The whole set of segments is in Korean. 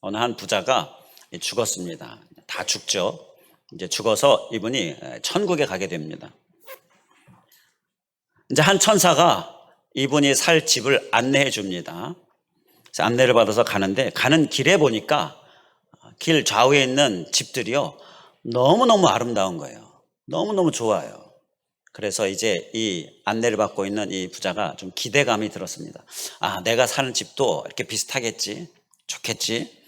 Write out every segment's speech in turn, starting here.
어느 한 부자가 죽었습니다. 다 죽죠. 이제 죽어서 이분이 천국에 가게 됩니다. 이제 한 천사가 이분이 살 집을 안내해 줍니다. 그래서 안내를 받아서 가는데 가는 길에 보니까 길 좌우에 있는 집들이요, 너무너무 아름다운 거예요. 너무너무 좋아요. 그래서 이제 이 안내를 받고 있는 이 부자가 좀 기대감이 들었습니다. 아, 내가 사는 집도 이렇게 비슷하겠지, 좋겠지.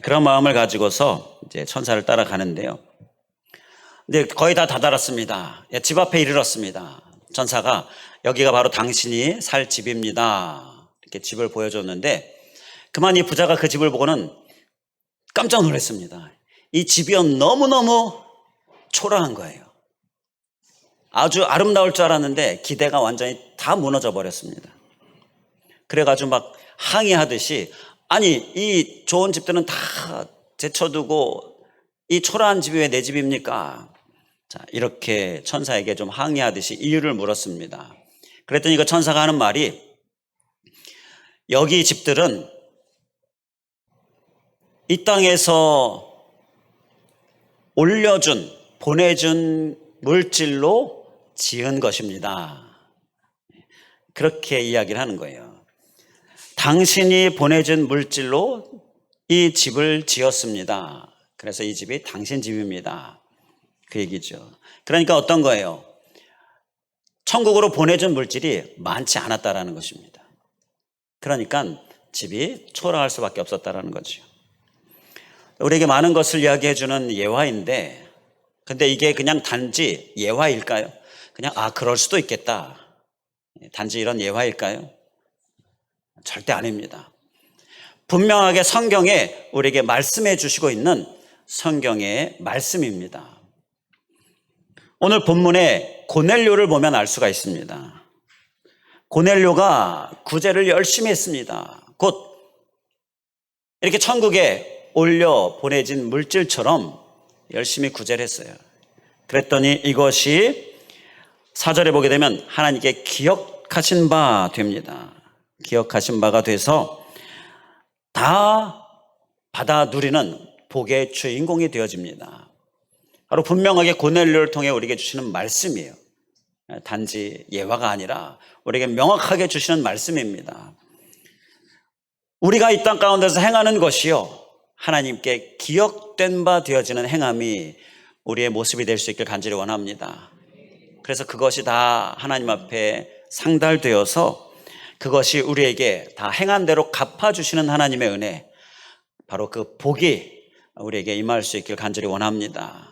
그런 마음을 가지고서 이제 천사를 따라가는데요. 근데 거의 다 다다랐습니다. 집 앞에 이르렀습니다. 천사가 여기가 바로 당신이 살 집입니다. 이렇게 집을 보여줬는데 그만 이 부자가 그 집을 보고는 깜짝 놀랐습니다. 이 집이요, 너무너무 초라한 거예요. 아주 아름다울 줄 알았는데 기대가 완전히 다 무너져 버렸습니다. 그래가지고 막 항의하듯이, 아니 이 좋은 집들은 다 제쳐두고 이 초라한 집이 왜 내 집입니까? 자, 이렇게 천사에게 좀 항의하듯이 이유를 물었습니다. 그랬더니 그 천사가 하는 말이, 여기 집들은 이 땅에서 보내준 물질로 지은 것입니다. 그렇게 이야기를 하는 거예요. 당신이 보내준 물질로 이 집을 지었습니다. 그래서 이 집이 당신 집입니다. 그 얘기죠. 그러니까 어떤 거예요? 천국으로 보내준 물질이 많지 않았다라는 것입니다. 그러니까 집이 초라할 수밖에 없었다라는 거죠. 우리에게 많은 것을 이야기해 주는 예화인데, 근데 이게 그냥 단지 예화일까요? 그냥 그럴 수도 있겠다, 단지 이런 예화일까요? 절대 아닙니다. 분명하게 성경에 우리에게 말씀해 주시고 있는 성경의 말씀입니다. 오늘 본문에 고넬료를 보면 알 수가 있습니다. 고넬료가 구제를 열심히 했습니다. 곧 이렇게 천국에 올려 보내진 물질처럼 열심히 구제를 했어요. 그랬더니 이것이 4절에 보게 되면 하나님께 기억하신 바 됩니다. 기억하신 바가 돼서 다 받아 누리는 복의 주인공이 되어집니다. 바로 분명하게 고넬료를 통해 우리에게 주시는 말씀이에요. 단지 예화가 아니라 우리에게 명확하게 주시는 말씀입니다. 우리가 이 땅 가운데서 행하는 것이요, 하나님께 기억된 바 되어지는 행함이 우리의 모습이 될 수 있길 간절히 원합니다. 그래서 그것이 다 하나님 앞에 상달되어서 그것이 우리에게 다 행한 대로 갚아주시는 하나님의 은혜, 바로 그 복이 우리에게 임할 수 있길 간절히 원합니다.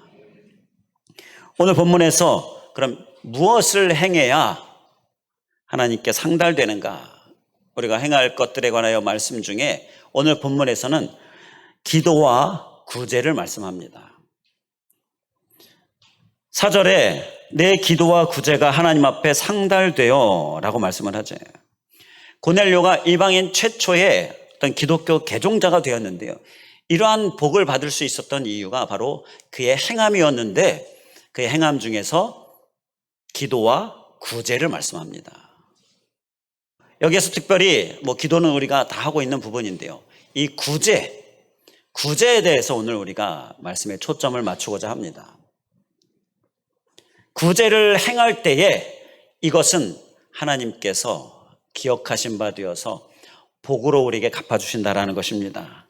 오늘 본문에서 그럼 무엇을 행해야 하나님께 상달되는가? 우리가 행할 것들에 관하여 말씀 중에 오늘 본문에서는 기도와 구제를 말씀합니다. 4절에 내 기도와 구제가 하나님 앞에 상달되어 라고 말씀을 하죠. 고넬료가 이방인 최초의 어떤 기독교 개종자가 되었는데요, 이러한 복을 받을 수 있었던 이유가 바로 그의 행함이었는데, 그의 행함 중에서 기도와 구제를 말씀합니다. 여기에서 특별히 기도는 우리가 다 하고 있는 부분인데요, 이 구제에 대해서 오늘 우리가 말씀에 초점을 맞추고자 합니다. 구제를 행할 때에 이것은 하나님께서 기억하신 바 되어서 복으로 우리에게 갚아주신다라는 것입니다.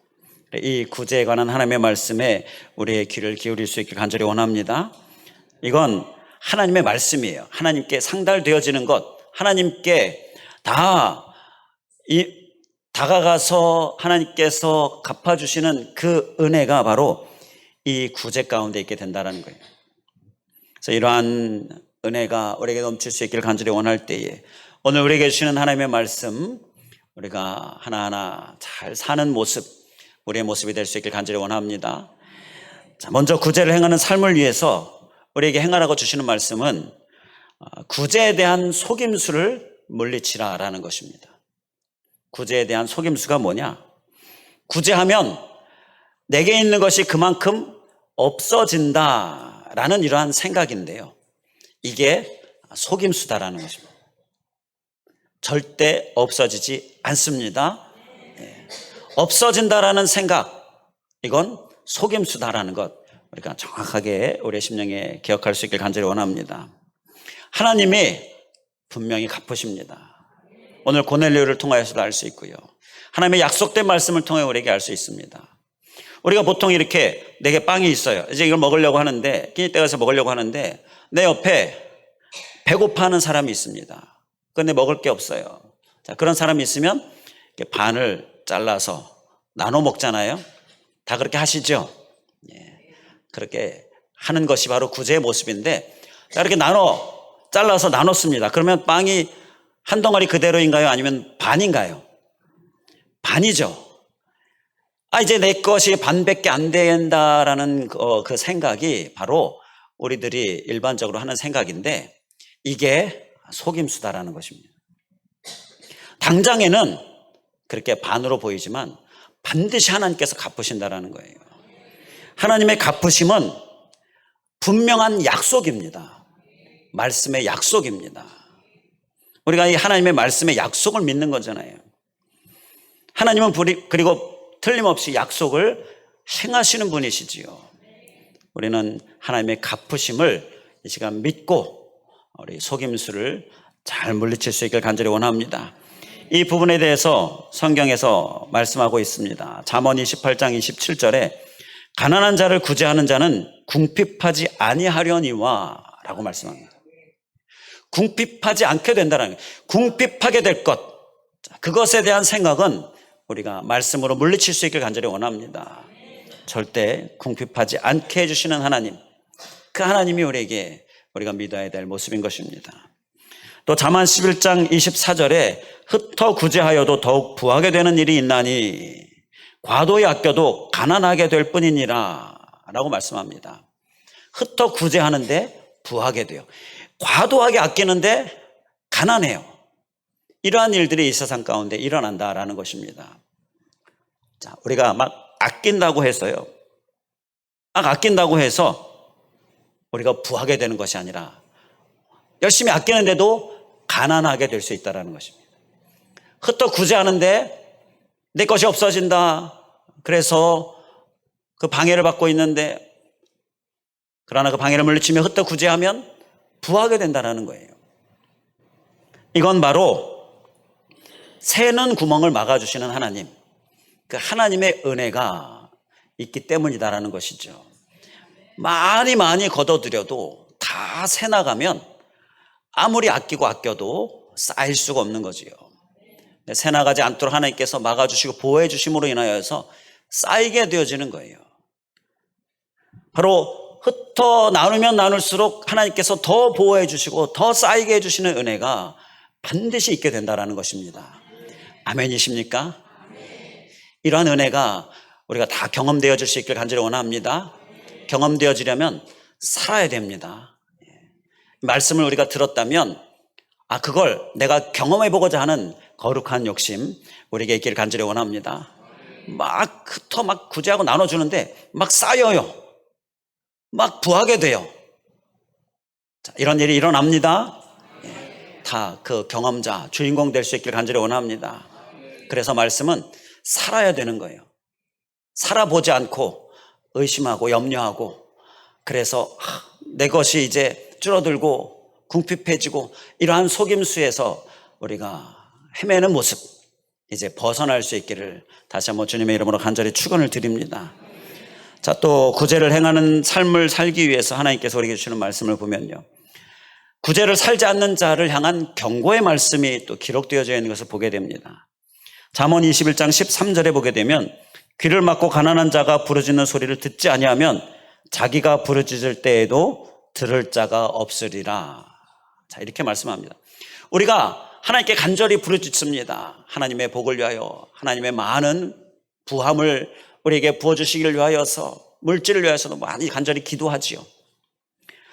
이 구제에 관한 하나님의 말씀에 우리의 귀를 기울일 수 있길 간절히 원합니다. 이건 하나님의 말씀이에요. 하나님께 상달되어지는 것, 하나님께 다가가서 하나님께서 갚아주시는 그 은혜가 바로 이 구제 가운데 있게 된다는 거예요. 그래서 이러한 은혜가 우리에게 넘칠 수 있기를 간절히 원할 때에 오늘 우리에게 주시는 하나님의 말씀, 우리가 하나하나 잘 사는 모습, 우리의 모습이 될 수 있기를 간절히 원합니다. 자, 먼저 구제를 행하는 삶을 위해서 우리에게 행하라고 주시는 말씀은 구제에 대한 속임수를 물리치라라는 것입니다. 구제에 대한 속임수가 뭐냐? 구제하면 내게 있는 것이 그만큼 없어진다라는 이러한 생각인데요, 이게 속임수다라는 것입니다. 절대 없어지지 않습니다. 없어진다라는 생각, 이건 속임수다라는 것 우리가 정확하게 우리의 심령에 기억할 수 있길 간절히 원합니다. 하나님이 분명히 갚으십니다. 오늘 고넬료를 통하여서도 알 수 있고요. 하나님의 약속된 말씀을 통해 우리에게 알 수 있습니다. 우리가 보통 이렇게 내게 빵이 있어요. 이제 이걸 먹으려고 하는데, 끼니 때 가서 먹으려고 하는데 내 옆에 배고파하는 사람이 있습니다. 그런데 먹을 게 없어요. 자, 그런 사람이 있으면 이렇게 반을 잘라서 나눠 먹잖아요. 다 그렇게 하시죠? 예, 그렇게 하는 것이 바로 구제의 모습인데, 자, 이렇게 잘라서 나눴습니다. 그러면 빵이 한 덩어리 그대로인가요? 아니면 반인가요? 반이죠. 이제 내 것이 반밖에 안 된다라는 그 생각이 바로 우리들이 일반적으로 하는 생각인데, 이게 속임수다라는 것입니다. 당장에는 그렇게 반으로 보이지만 반드시 하나님께서 갚으신다라는 거예요. 하나님의 갚으심은 분명한 약속입니다. 말씀의 약속입니다. 우리가 이 하나님의 말씀의 약속을 믿는 거잖아요. 하나님은 그리고 틀림없이 약속을 행하시는 분이시지요. 우리는 하나님의 갚으심을 이 시간 믿고 우리 속임수를 잘 물리칠 수 있길 간절히 원합니다. 이 부분에 대해서 성경에서 말씀하고 있습니다. 잠언 28장 27절에 가난한 자를 구제하는 자는 궁핍하지 아니하려니와 라고 말씀합니다. 궁핍하지 않게 된다는 거예요. 궁핍하게 될 것, 그것에 대한 생각은 우리가 말씀으로 물리칠 수 있길 간절히 원합니다. 절대 궁핍하지 않게 해주시는 하나님, 그 하나님이 우리가 믿어야 될 모습인 것입니다. 또 잠언 11장 24절에 흩어 구제하여도 더욱 부하게 되는 일이 있나니 과도히 아껴도 가난하게 될 뿐이니라 라고 말씀합니다. 흩어 구제하는데 부하게 돼요. 과도하게 아끼는데 가난해요. 이러한 일들이 이 세상 가운데 일어난다라는 것입니다. 자, 우리가 막 아낀다고 해서요, 아낀다고 해서 우리가 부하게 되는 것이 아니라 열심히 아끼는데도 가난하게 될 수 있다는 것입니다. 흩어 구제하는데 내 것이 없어진다. 그래서 그 방해를 받고 있는데, 그러나 그 방해를 물리치며 흩어 구제하면 부하게 된다는 거예요. 이건 바로 새는 구멍을 막아주시는 하나님, 그 하나님의 은혜가 있기 때문이다라는 것이죠. 많이 걷어들여도 다 새나가면 아무리 아껴도 쌓일 수가 없는 거지요. 새나가지 않도록 하나님께서 막아주시고 보호해 주심으로 인하여서 쌓이게 되어지는 거예요. 바로 흩어 나누면 나눌수록 하나님께서 더 보호해 주시고 더 쌓이게 해주시는 은혜가 반드시 있게 된다는 것입니다. 아멘이십니까? 이러한 은혜가 우리가 다 경험되어질 수 있길 간절히 원합니다. 경험되어지려면 살아야 됩니다. 말씀을 우리가 들었다면 그걸 내가 경험해보고자 하는 거룩한 욕심 우리에게 있기를 간절히 원합니다. 막 구제하고 나눠주는데 막 쌓여요. 막 부하게 돼요. 자, 이런 일이 일어납니다. 다 그 경험자, 주인공 될 수 있기를 간절히 원합니다. 그래서 말씀은 살아야 되는 거예요. 살아보지 않고 의심하고 염려하고, 그래서 내 것이 이제 줄어들고 궁핍해지고 이러한 속임수에서 우리가 헤매는 모습, 이제 벗어날 수 있기를 다시 한번 주님의 이름으로 간절히 축원을 드립니다. 자, 또 구제를 행하는 삶을 살기 위해서 하나님께서 우리에게 주시는 말씀을 보면요, 구제를 살지 않는 자를 향한 경고의 말씀이 또 기록되어져 있는 것을 보게 됩니다. 잠언 21장 13절에 보게 되면 귀를 막고 가난한 자가 부르짖는 소리를 듣지 아니하면 자기가 부르짖을 때에도 들을 자가 없으리라. 자, 이렇게 말씀합니다. 우리가 하나님께 간절히 부르짖습니다. 하나님의 복을 위하여, 하나님의 많은 부함을 우리에게 부어주시기를 위하여서, 물질을 위하여서도 많이 간절히 기도하지요.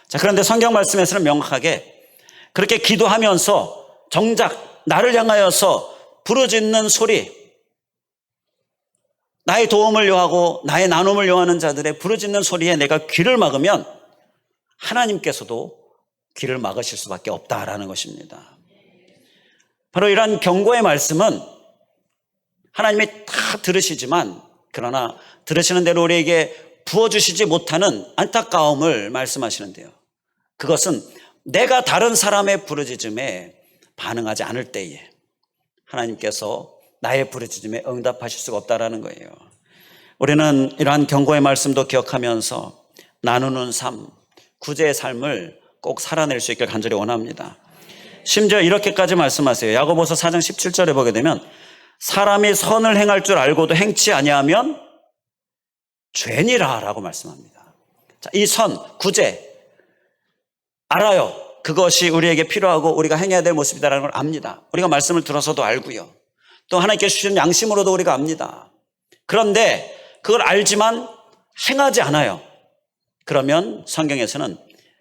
자, 그런데 성경 말씀에서는 명확하게 그렇게 기도하면서 정작 나를 향하여서 부르짖는 소리, 나의 도움을 요하고 나의 나눔을 요하는 자들의 부르짖는 소리에 내가 귀를 막으면 하나님께서도 귀를 막으실 수밖에 없다라는 것입니다. 바로 이러한 경고의 말씀은 하나님이 다 들으시지만 그러나 들으시는 대로 우리에게 부어주시지 못하는 안타까움을 말씀하시는데요. 그것은 내가 다른 사람의 부르짖음에 반응하지 않을 때에 하나님께서 나의 부르짖음에 응답하실 수가 없다라는 거예요. 우리는 이러한 경고의 말씀도 기억하면서 나누는 삶, 구제의 삶을 꼭 살아낼 수 있길 간절히 원합니다. 심지어 이렇게까지 말씀하세요. 야고보서 4장 17절에 보게 되면 사람이 선을 행할 줄 알고도 행치 아니하면 죄니라 라고 말씀합니다. 자, 이 선, 구제 알아요. 그것이 우리에게 필요하고 우리가 행해야 될 모습이다라는 걸 압니다. 우리가 말씀을 들어서도 알고요. 또 하나님께 주신 양심으로도 우리가 압니다. 그런데 그걸 알지만 행하지 않아요. 그러면 성경에서는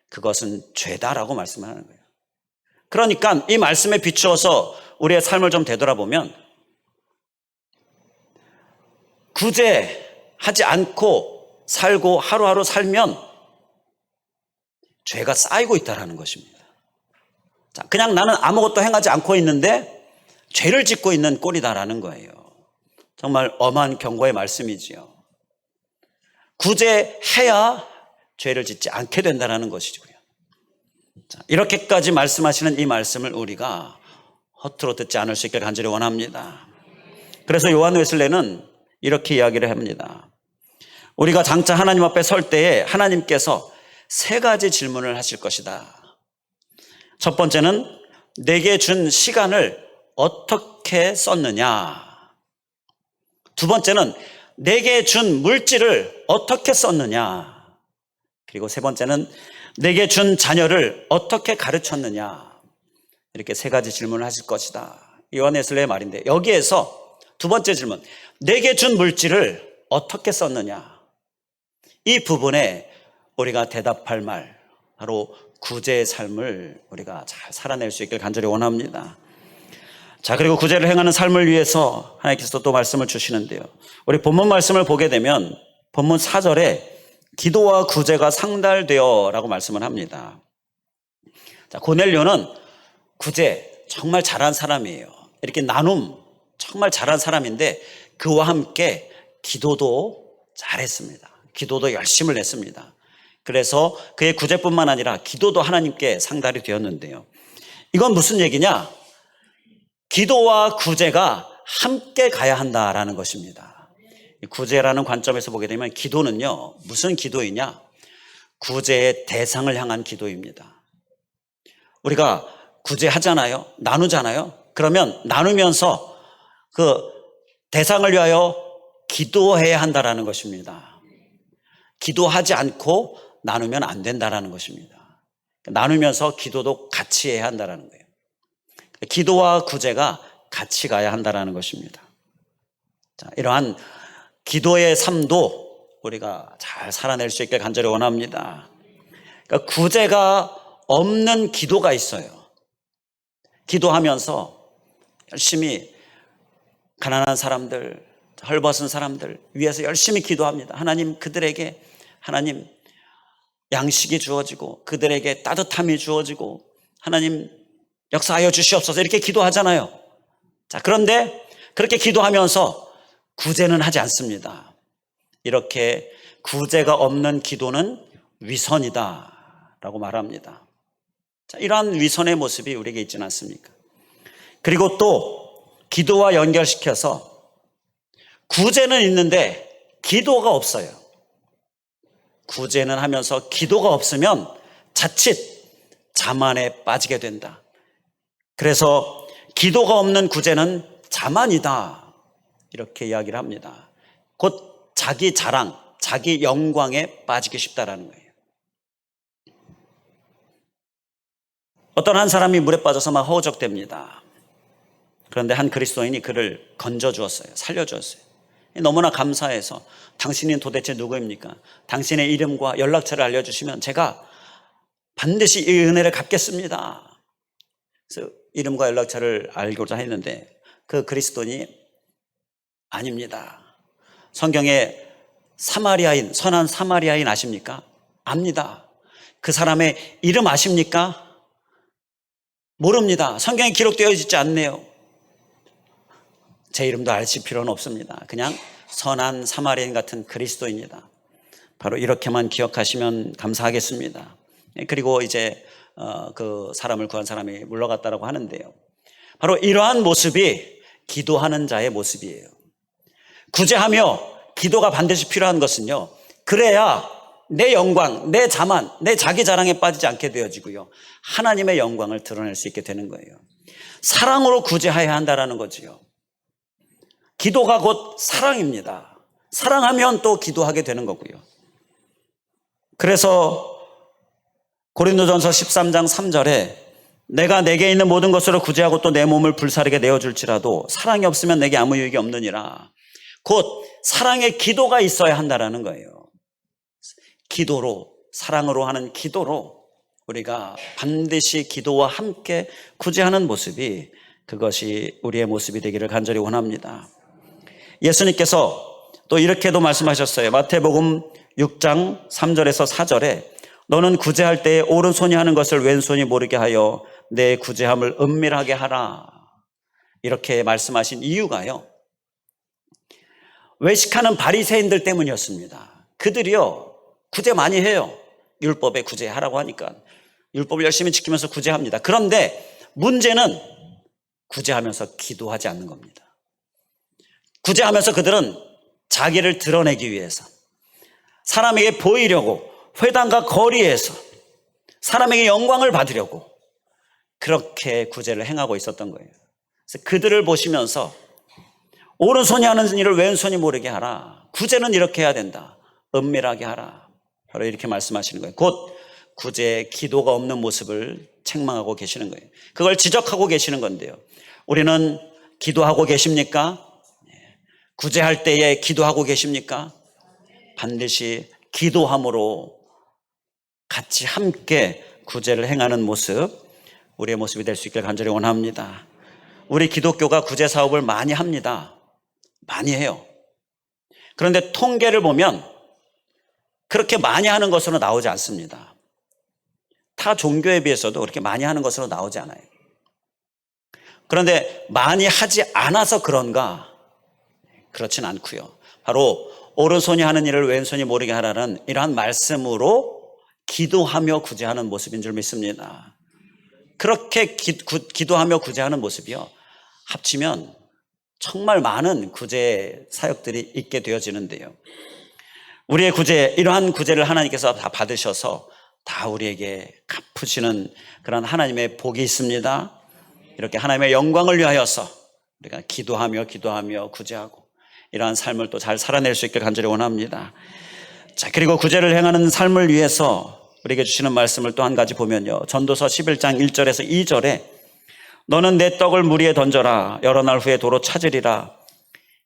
그것은 죄다라고 말씀을 하는 거예요. 그러니까 이 말씀에 비추어서 우리의 삶을 좀 되돌아보면 구제하지 않고 살고 하루하루 살면 죄가 쌓이고 있다는 것입니다. 자, 그냥 나는 아무것도 행하지 않고 있는데 죄를 짓고 있는 꼴이다라는 거예요. 정말 엄한 경고의 말씀이지요. 구제해야 죄를 짓지 않게 된다는 것이고요. 자, 이렇게까지 말씀하시는 이 말씀을 우리가 허투루 듣지 않을 수 있길 간절히 원합니다. 그래서 요한 웨슬레는 이렇게 이야기를 합니다. 우리가 장차 하나님 앞에 설 때에 하나님께서 세 가지 질문을 하실 것이다. 첫 번째는 내게 준 시간을 어떻게 썼느냐. 두 번째는 내게 준 물질을 어떻게 썼느냐. 그리고 세 번째는 내게 준 자녀를 어떻게 가르쳤느냐. 이렇게 세 가지 질문을 하실 것이다. 요한 웨슬레의 말인데 여기에서 두 번째 질문, 내게 준 물질을 어떻게 썼느냐. 이 부분에 우리가 대답할 말, 바로 구제의 삶을 우리가 잘 살아낼 수 있길 간절히 원합니다. 자, 그리고 구제를 행하는 삶을 위해서 하나님께서 또 말씀을 주시는데요. 우리 본문 말씀을 보게 되면 본문 4절에 기도와 구제가 상달되어 라고 말씀을 합니다. 자, 고넬료는 구제 정말 잘한 사람이에요. 이렇게 나눔 정말 잘한 사람인데 그와 함께 기도도 잘했습니다. 기도도 열심을 냈습니다. 그래서 그의 구제뿐만 아니라 기도도 하나님께 상달이 되었는데요. 이건 무슨 얘기냐? 기도와 구제가 함께 가야 한다라는 것입니다. 구제라는 관점에서 보게 되면 기도는요, 무슨 기도이냐? 구제의 대상을 향한 기도입니다. 우리가 구제하잖아요. 나누잖아요. 그러면 나누면서 그 대상을 위하여 기도해야 한다라는 것입니다. 기도하지 않고 나누면 안 된다라는 것입니다. 나누면서 기도도 같이 해야 한다라는 거예요. 기도와 구제가 같이 가야 한다라는 것입니다. 자, 이러한 기도의 삶도 우리가 잘 살아낼 수 있게 간절히 원합니다. 그러니까 구제가 없는 기도가 있어요. 기도하면서 열심히 가난한 사람들, 헐벗은 사람들 위해서 열심히 기도합니다. 하나님, 그들에게 하나님 양식이 주어지고 그들에게 따뜻함이 주어지고 하나님 역사하여 주시옵소서 이렇게 기도하잖아요. 자, 그런데 그렇게 기도하면서 구제는 하지 않습니다. 이렇게 구제가 없는 기도는 위선이다 라고 말합니다. 자, 이러한 위선의 모습이 우리에게 있지는 않습니까? 그리고 또 기도와 연결시켜서 구제는 있는데 기도가 없어요. 구제는 하면서 기도가 없으면 자칫 자만에 빠지게 된다. 그래서 기도가 없는 구제는 자만이다 이렇게 이야기를 합니다. 곧 자기 자랑, 자기 영광에 빠지기 쉽다라는 거예요. 어떤 한 사람이 물에 빠져서 막 허우적댑니다. 그런데 한 그리스도인이 그를 건져주었어요. 살려주었어요. 너무나 감사해서 당신은 도대체 누구입니까? 당신의 이름과 연락처를 알려주시면 제가 반드시 이 은혜를 갚겠습니다. 그래서 이름과 연락처를 알고자 했는데 그 그리스도인이 아닙니다. 성경에 사마리아인, 선한 사마리아인 아십니까? 압니다. 그 사람의 이름 아십니까? 모릅니다. 성경에 기록되어 있지 않네요. 제 이름도 아실 필요는 없습니다. 그냥 선한 사마리아인 같은 그리스도입니다. 바로 이렇게만 기억하시면 감사하겠습니다. 그리고 이제 그 사람을 구한 사람이 물러갔다라고 하는데요. 바로 이러한 모습이 기도하는 자의 모습이에요. 구제하며 기도가 반드시 필요한 것은요, 그래야 내 영광, 내 자만, 내 자기 자랑에 빠지지 않게 되어지고요, 하나님의 영광을 드러낼 수 있게 되는 거예요. 사랑으로 구제해야 한다라는 거지요. 기도가 곧 사랑입니다. 사랑하면 또 기도하게 되는 거고요. 그래서 고린도전서 13장 3절에 내가 내게 있는 모든 것으로 구제하고 또 내 몸을 불사르게 내어줄지라도 사랑이 없으면 내게 아무 유익이 없느니라. 곧 사랑의 기도가 있어야 한다라는 거예요. 기도로, 사랑으로 하는 기도로 우리가 반드시 기도와 함께 구제하는 모습이, 그것이 우리의 모습이 되기를 간절히 원합니다. 예수님께서 또 이렇게도 말씀하셨어요. 마태복음 6장 3절에서 4절에 너는 구제할 때에 오른손이 하는 것을 왼손이 모르게 하여 내 구제함을 은밀하게 하라. 이렇게 말씀하신 이유가요, 외식하는 바리새인들 때문이었습니다. 그들이요, 구제 많이 해요. 율법에 구제하라고 하니까 율법을 열심히 지키면서 구제합니다. 그런데 문제는 구제하면서 기도하지 않는 겁니다. 구제하면서 그들은 자기를 드러내기 위해서, 사람에게 보이려고, 회당과 거리에서 사람에게 영광을 받으려고 그렇게 구제를 행하고 있었던 거예요. 그래서 그들을 보시면서 오른손이 하는 일을 왼손이 모르게 하라. 구제는 이렇게 해야 된다. 은밀하게 하라. 바로 이렇게 말씀하시는 거예요. 곧 구제, 기도가 없는 모습을 책망하고 계시는 거예요. 그걸 지적하고 계시는 건데요. 우리는 기도하고 계십니까? 구제할 때에 기도하고 계십니까? 반드시 기도함으로 같이 함께 구제를 행하는 모습, 우리의 모습이 될 수 있길 간절히 원합니다. 우리 기독교가 구제 사업을 많이 합니다. 많이 해요. 그런데 통계를 보면 그렇게 많이 하는 것으로 나오지 않습니다. 타 종교에 비해서도 그렇게 많이 하는 것으로 나오지 않아요. 그런데 많이 하지 않아서 그런가? 그렇진 않고요. 바로 오른손이 하는 일을 왼손이 모르게 하라는 이러한 말씀으로 기도하며 구제하는 모습인 줄 믿습니다. 그렇게 기도하며 구제하는 모습이요, 합치면 정말 많은 구제 사역들이 있게 되어지는데요. 우리의 구제, 이러한 구제를 하나님께서 다 받으셔서 다 우리에게 갚으시는 그런 하나님의 복이 있습니다. 이렇게 하나님의 영광을 위하여서 우리가 기도하며 구제하고 이러한 삶을 또 잘 살아낼 수 있길 간절히 원합니다. 자, 그리고 구제를 행하는 삶을 위해서 우리에게 주시는 말씀을 또 한 가지 보면요, 전도서 11장 1절에서 2절에 너는 내 떡을 무리에 던져라. 여러 날 후에 도로 찾으리라.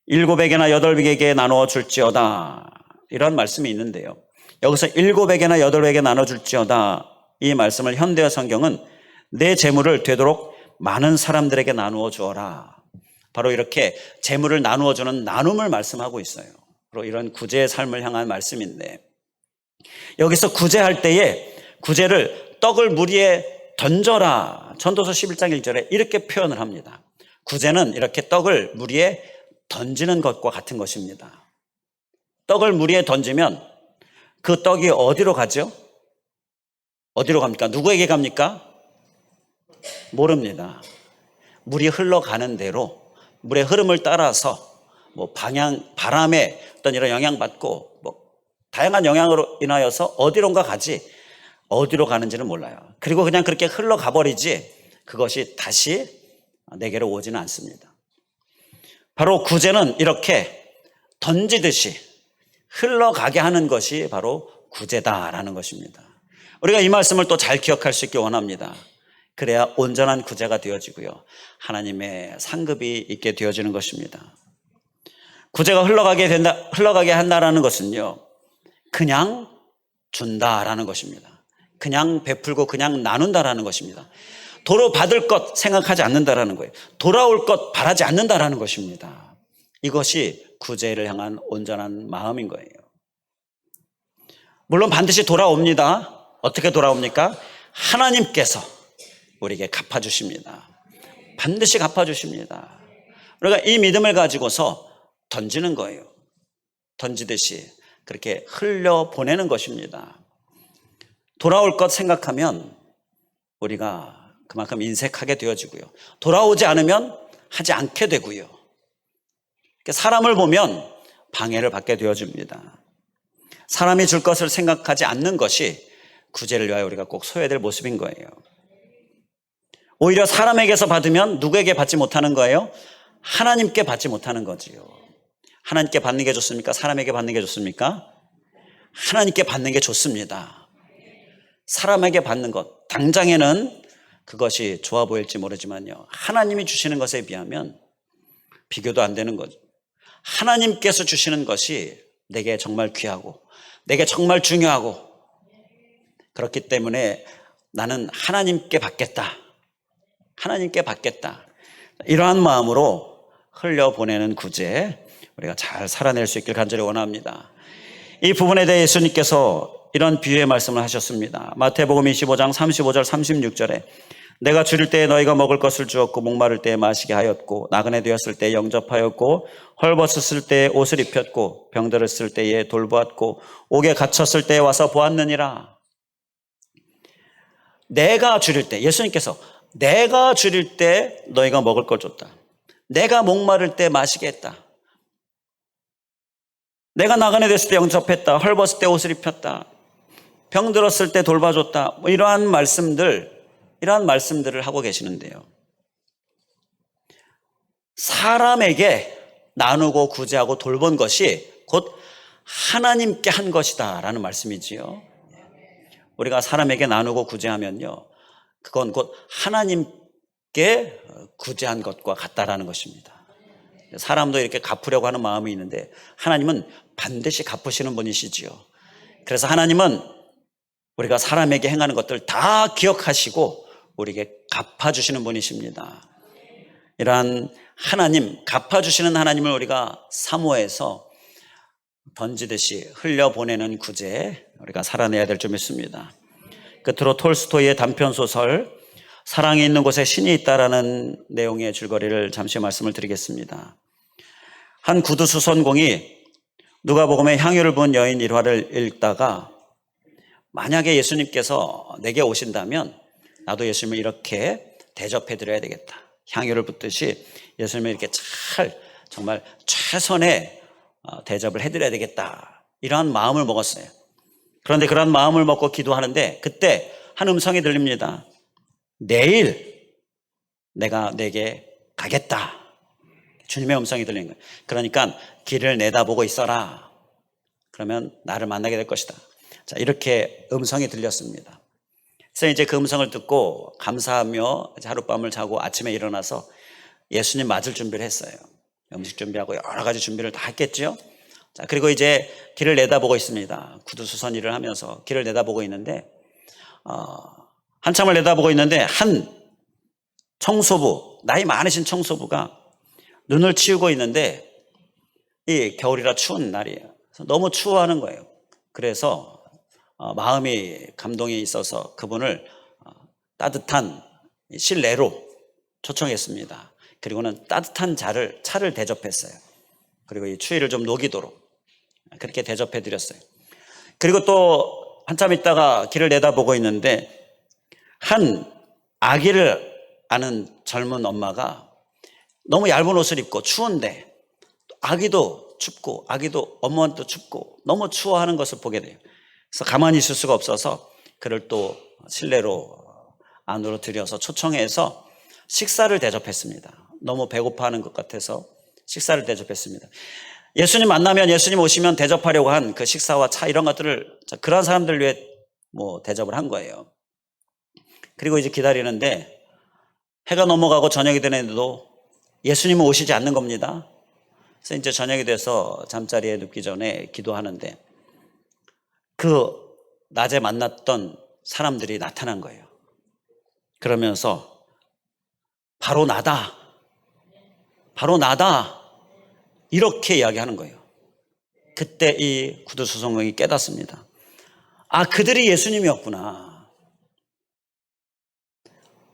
7에게나 8에게 나누어 줄지어다. 이런 말씀이 있는데요, 여기서 7에게나 8에게 나눠줄지어다, 이 말씀을 현대어 성경은 내 재물을 되도록 많은 사람들에게 나누어 주어라. 바로 이렇게 재물을 나누어 주는 나눔을 말씀하고 있어요. 바로 이런 구제의 삶을 향한 말씀인데, 여기서 구제할 때에 구제를 떡을 무리에 던져라. 전도서 11장 1절에 이렇게 표현을 합니다. 구제는 이렇게 떡을 무리에 던지는 것과 같은 것입니다. 떡을 무리에 던지면 그 떡이 어디로 가죠? 어디로 갑니까? 누구에게 갑니까? 모릅니다. 물이 흘러가는 대로, 물의 흐름을 따라서 바람에 어떤 이런 영향받고 다양한 영향으로 인하여서 어디론가 가지, 어디로 가는지는 몰라요. 그리고 그냥 그렇게 흘러가 버리지 그것이 다시 내게로 오지는 않습니다. 바로 구제는 이렇게 던지듯이 흘러가게 하는 것이 바로 구제다라는 것입니다. 우리가 이 말씀을 또 잘 기억할 수 있게 원합니다. 그래야 온전한 구제가 되어지고요, 하나님의 상급이 있게 되어지는 것입니다. 구제가 흘러가게 한다라는 것은요, 그냥 준다라는 것입니다. 그냥 베풀고 그냥 나눈다라는 것입니다. 도로 받을 것 생각하지 않는다라는 거예요. 돌아올 것 바라지 않는다라는 것입니다. 이것이 구제를 향한 온전한 마음인 거예요. 물론 반드시 돌아옵니다. 어떻게 돌아옵니까? 하나님께서 우리에게 갚아주십니다. 반드시 갚아주십니다. 우리가 이 믿음을 가지고서 던지는 거예요. 던지듯이 그렇게 흘려보내는 것입니다. 돌아올 것 생각하면 우리가 그만큼 인색하게 되어지고요. 돌아오지 않으면 하지 않게 되고요. 사람을 보면 방해를 받게 되어집니다. 사람이 줄 것을 생각하지 않는 것이 구제를 위하여 우리가 꼭 소유해야 될 모습인 거예요. 오히려 사람에게서 받으면 누구에게 받지 못하는 거예요? 하나님께 받지 못하는 거지요. 하나님께 받는 게 좋습니까? 사람에게 받는 게 좋습니까? 하나님께 받는 게 좋습니다. 사람에게 받는 것, 당장에는 그것이 좋아 보일지 모르지만요, 하나님이 주시는 것에 비하면 비교도 안 되는 거죠. 하나님께서 주시는 것이 내게 정말 귀하고 내게 정말 중요하고, 그렇기 때문에 나는 하나님께 받겠다. 하나님께 받겠다. 이러한 마음으로 흘려보내는 구제, 우리가 잘 살아낼 수 있길 간절히 원합니다. 이 부분에 대해 예수님께서 이런 비유의 말씀을 하셨습니다. 마태복음 25장 35절 36절에 내가 줄일 때에 너희가 먹을 것을 주었고 목마를 때에 마시게 하였고 나그네 되었을 때에 영접하였고 헐벗었을 때에 옷을 입혔고 병들었을 때에 돌보았고 옥에 갇혔을 때에 와서 보았느니라. 내가 줄일 때, 예수님께서 내가 줄일 때 너희가 먹을 걸 줬다. 내가 목마를 때 마시게 했다. 내가 나그네 됐을 때 영접했다. 헐벗을 때 옷을 입혔다. 병들었을 때 돌봐줬다. 이러한 말씀들을 하고 계시는데요. 사람에게 나누고 구제하고 돌본 것이 곧 하나님께 한 것이다라는 말씀이지요. 우리가 사람에게 나누고 구제하면요, 그건 곧 하나님께 구제한 것과 같다라는 것입니다. 사람도 이렇게 갚으려고 하는 마음이 있는데 하나님은 반드시 갚으시는 분이시지요. 그래서 하나님은 우리가 사람에게 행하는 것들 다 기억하시고 우리에게 갚아주시는 분이십니다. 이러한 하나님, 갚아주시는 하나님을 우리가 사모해서 던지듯이 흘려보내는 구제에 우리가 살아내야 될 줄 믿습니다. 끝으로 톨스토이의 단편소설 사랑이 있는 곳에 신이 있다라는 내용의 줄거리를 잠시 말씀을 드리겠습니다. 한 구두수선공이 누가복음의 향유를 부은 여인 일화를 읽다가 만약에 예수님께서 내게 오신다면 나도 예수님을 이렇게 대접해드려야 되겠다. 향유를 붓듯이 예수님을 이렇게 정말 최선의 대접을 해드려야 되겠다. 이러한 마음을 먹었어요. 그런데 그런 마음을 먹고 기도하는데 그때 한 음성이 들립니다. 내일 내가 내게 가겠다. 주님의 음성이 들리는 거예요. 그러니까 길을 내다보고 있어라. 그러면 나를 만나게 될 것이다. 자, 이렇게 음성이 들렸습니다. 그래서 이제 그 음성을 듣고 감사하며 하룻밤을 자고 아침에 일어나서 예수님 맞을 준비를 했어요. 음식 준비하고 여러 가지 준비를 다 했겠죠. 자, 그리고 이제 길을 내다보고 있습니다. 구두수선 일을 하면서 길을 내다보고 있는데 한참을 내다보고 있는데 한 청소부, 나이 많으신 청소부가 눈을 치우고 있는데 이 겨울이라 추운 날이에요. 그래서 너무 추워하는 거예요. 그래서 마음이 감동이 있어서 그분을 따뜻한 실내로 초청했습니다. 그리고는 따뜻한 차를 대접했어요. 그리고 이 추위를 좀 녹이도록 그렇게 대접해 드렸어요. 그리고 또 한참 있다가 길을 내다보고 있는데 한 아기를 아는 젊은 엄마가 너무 얇은 옷을 입고 추운데 아기도 춥고 아기도 엄마한테 춥고 너무 추워하는 것을 보게 돼요. 그래서 가만히 있을 수가 없어서 그를 또 실내로 안으로 들여서 초청해서 식사를 대접했습니다. 너무 배고파하는 것 같아서 식사를 대접했습니다. 예수님 만나면, 예수님 오시면 대접하려고 한 그 식사와 차 이런 것들을 그런 사람들 위해 대접을 한 거예요. 그리고 이제 기다리는데 해가 넘어가고 저녁이 되는데도 예수님은 오시지 않는 겁니다. 그래서 이제 저녁이 돼서 잠자리에 눕기 전에 기도하는데 그 낮에 만났던 사람들이 나타난 거예요. 그러면서 바로 나다. 이렇게 이야기하는 거예요. 그때 이 구두수선공이 깨닫습니다. 아, 그들이 예수님이었구나.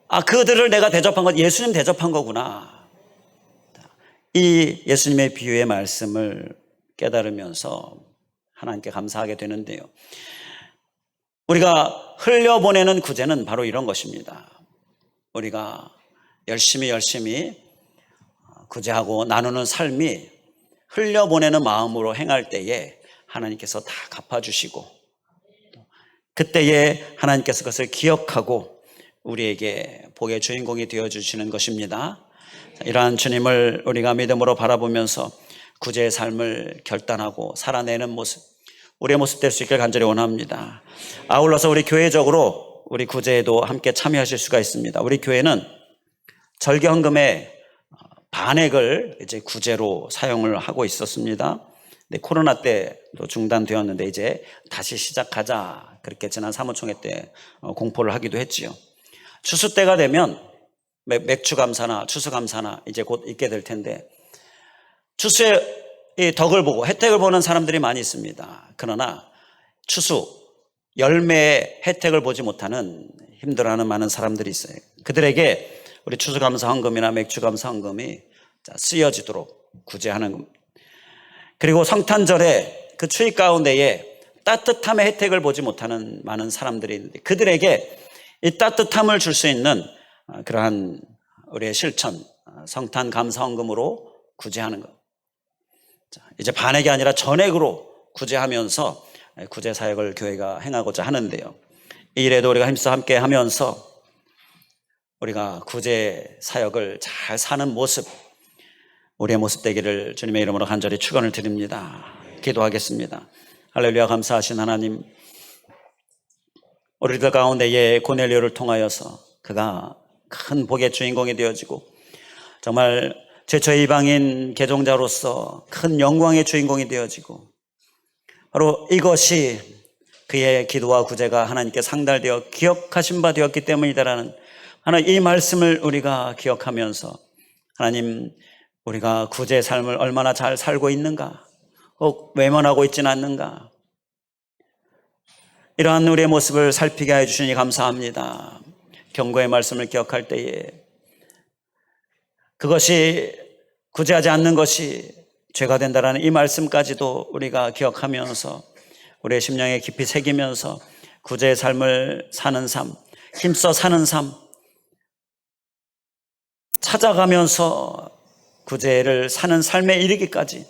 아, 그들을 내가 대접한 건 예수님 대접한 거구나. 이 예수님의 비유의 말씀을 깨달으면서 하나님께 감사하게 되는데요. 우리가 흘려보내는 구제는 바로 이런 것입니다. 우리가 열심히 구제하고 나누는 삶이 흘려보내는 마음으로 행할 때에 하나님께서 다 갚아주시고, 그때에 하나님께서 그것을 기억하고 우리에게 복의 주인공이 되어주시는 것입니다. 이러한 주님을 우리가 믿음으로 바라보면서 구제의 삶을 결단하고 살아내는 모습, 우리의 모습 될 수 있길 간절히 원합니다. 아울러서 우리 교회적으로 우리 구제에도 함께 참여하실 수가 있습니다. 우리 교회는 절개헌금의 반액을 이제 구제로 사용을 하고 있었습니다. 근데 코로나 때도 중단되었는데 이제 다시 시작하자, 그렇게 지난 사무총회 때 공포를 하기도 했지요. 추수 때가 되면 맥추감사나 추수감사나 이제 곧 있게 될 텐데, 추수의 이 덕을 보고 혜택을 보는 사람들이 많이 있습니다. 그러나 추수, 열매의 혜택을 보지 못하는, 힘들어하는 많은 사람들이 있어요. 그들에게 우리 추수감사헌금이나 맥추감사헌금이 쓰여지도록 구제하는 겁니다. 그리고 성탄절에 그 추위 가운데에 따뜻함의 혜택을 보지 못하는 많은 사람들이 있는데, 그들에게 이 따뜻함을 줄 수 있는 그러한 우리의 실천, 성탄 감사헌금으로 구제하는 것. 이제 반액이 아니라 전액으로 구제하면서 구제 사역을 교회가 행하고자 하는데요. 이 일에도 우리가 힘써 함께 하면서 우리가 구제 사역을 잘 사는 모습, 우리의 모습 되기를 주님의 이름으로 간절히 축원을 드립니다. 기도하겠습니다. 할렐루야. 감사하신 하나님, 우리들 가운데에 고넬료를 통하여서 그가 큰 복의 주인공이 되어지고 정말 최초의 이방인 개종자로서 큰 영광의 주인공이 되어지고, 바로 이것이 그의 기도와 구제가 하나님께 상달되어 기억하신 바 되었기 때문이다라는 하나님, 이 말씀을 우리가 기억하면서 하나님, 우리가 구제의 삶을 얼마나 잘 살고 있는가, 혹 외면하고 있지는 않는가, 이러한 우리의 모습을 살피게 해주시니 감사합니다. 경고의 말씀을 기억할 때에 그것이 구제하지 않는 것이 죄가 된다라는 이 말씀까지도 우리가 기억하면서 우리의 심령에 깊이 새기면서 구제의 삶을 사는 삶, 힘써 사는 삶, 찾아가면서 구제를 사는 삶에 이르기까지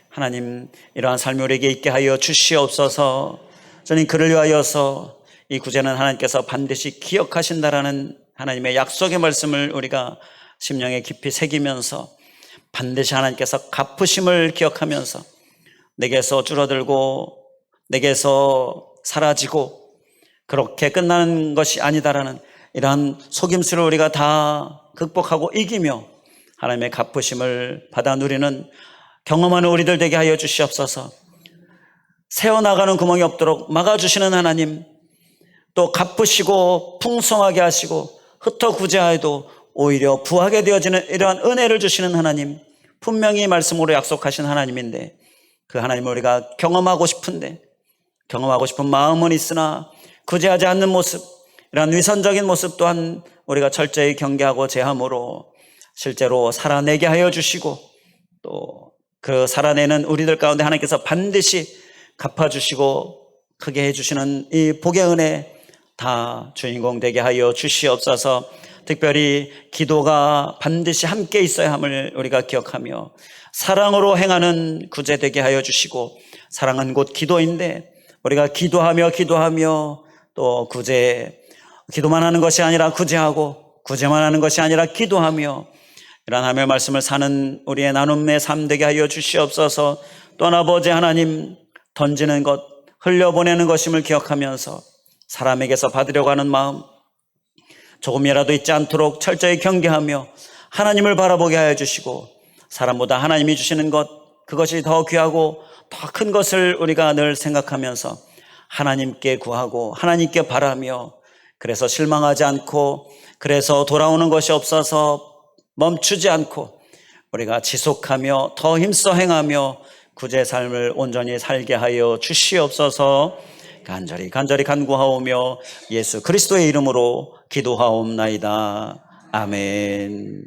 하나님, 이러한 삶이 우리에게 있게 하여 주시옵소서. 저는 그를 위하여서 이 구제는 하나님께서 반드시 기억하신다라는 하나님의 약속의 말씀을 우리가 심령에 깊이 새기면서 반드시 하나님께서 갚으심을 기억하면서 내게서 줄어들고 내게서 사라지고 그렇게 끝나는 것이 아니다라는 이러한 속임수를 우리가 다 극복하고 이기며 하나님의 갚으심을 받아 누리는 경험하는 우리들 되게 하여 주시옵소서. 새어나가는 구멍이 없도록 막아주시는 하나님, 또 갚으시고 풍성하게 하시고 흩어 구제하여도 오히려 부하게 되어지는 이러한 은혜를 주시는 하나님, 분명히 말씀으로 약속하신 하나님인데 그 하나님을 우리가 경험하고 싶은데, 경험하고 싶은 마음은 있으나 구제하지 않는 모습, 이러한 위선적인 모습 또한 우리가 철저히 경계하고 제함으로 실제로 살아내게 하여 주시고, 또 그 살아내는 우리들 가운데 하나님께서 반드시 갚아주시고 크게 해주시는 이 복의 은혜 다 주인공 되게 하여 주시옵소서. 특별히 기도가 반드시 함께 있어야 함을 우리가 기억하며 사랑으로 행하는 구제 되게 하여 주시고, 사랑은 곧 기도인데 우리가 기도하며 또 구제, 기도만 하는 것이 아니라 구제하고 구제만 하는 것이 아니라 기도하며 이러한 하나님의 말씀을 사는 우리의 나눔의 삶 되게 하여 주시옵소서. 또한 아버지 하나님, 던지는 것, 흘려보내는 것임을 기억하면서 사람에게서 받으려고 하는 마음 조금이라도 있지 않도록 철저히 경계하며 하나님을 바라보게 하여 주시고, 사람보다 하나님이 주시는 것, 그것이 더 귀하고 더 큰 것을 우리가 늘 생각하면서 하나님께 구하고 하나님께 바라며, 그래서 실망하지 않고, 그래서 돌아오는 것이 없어서 멈추지 않고 우리가 지속하며 더 힘써 행하며 구제의 삶을 온전히 살게 하여 주시옵소서. 간절히 간구하오며 예수 그리스도의 이름으로 기도하옵나이다. 아멘.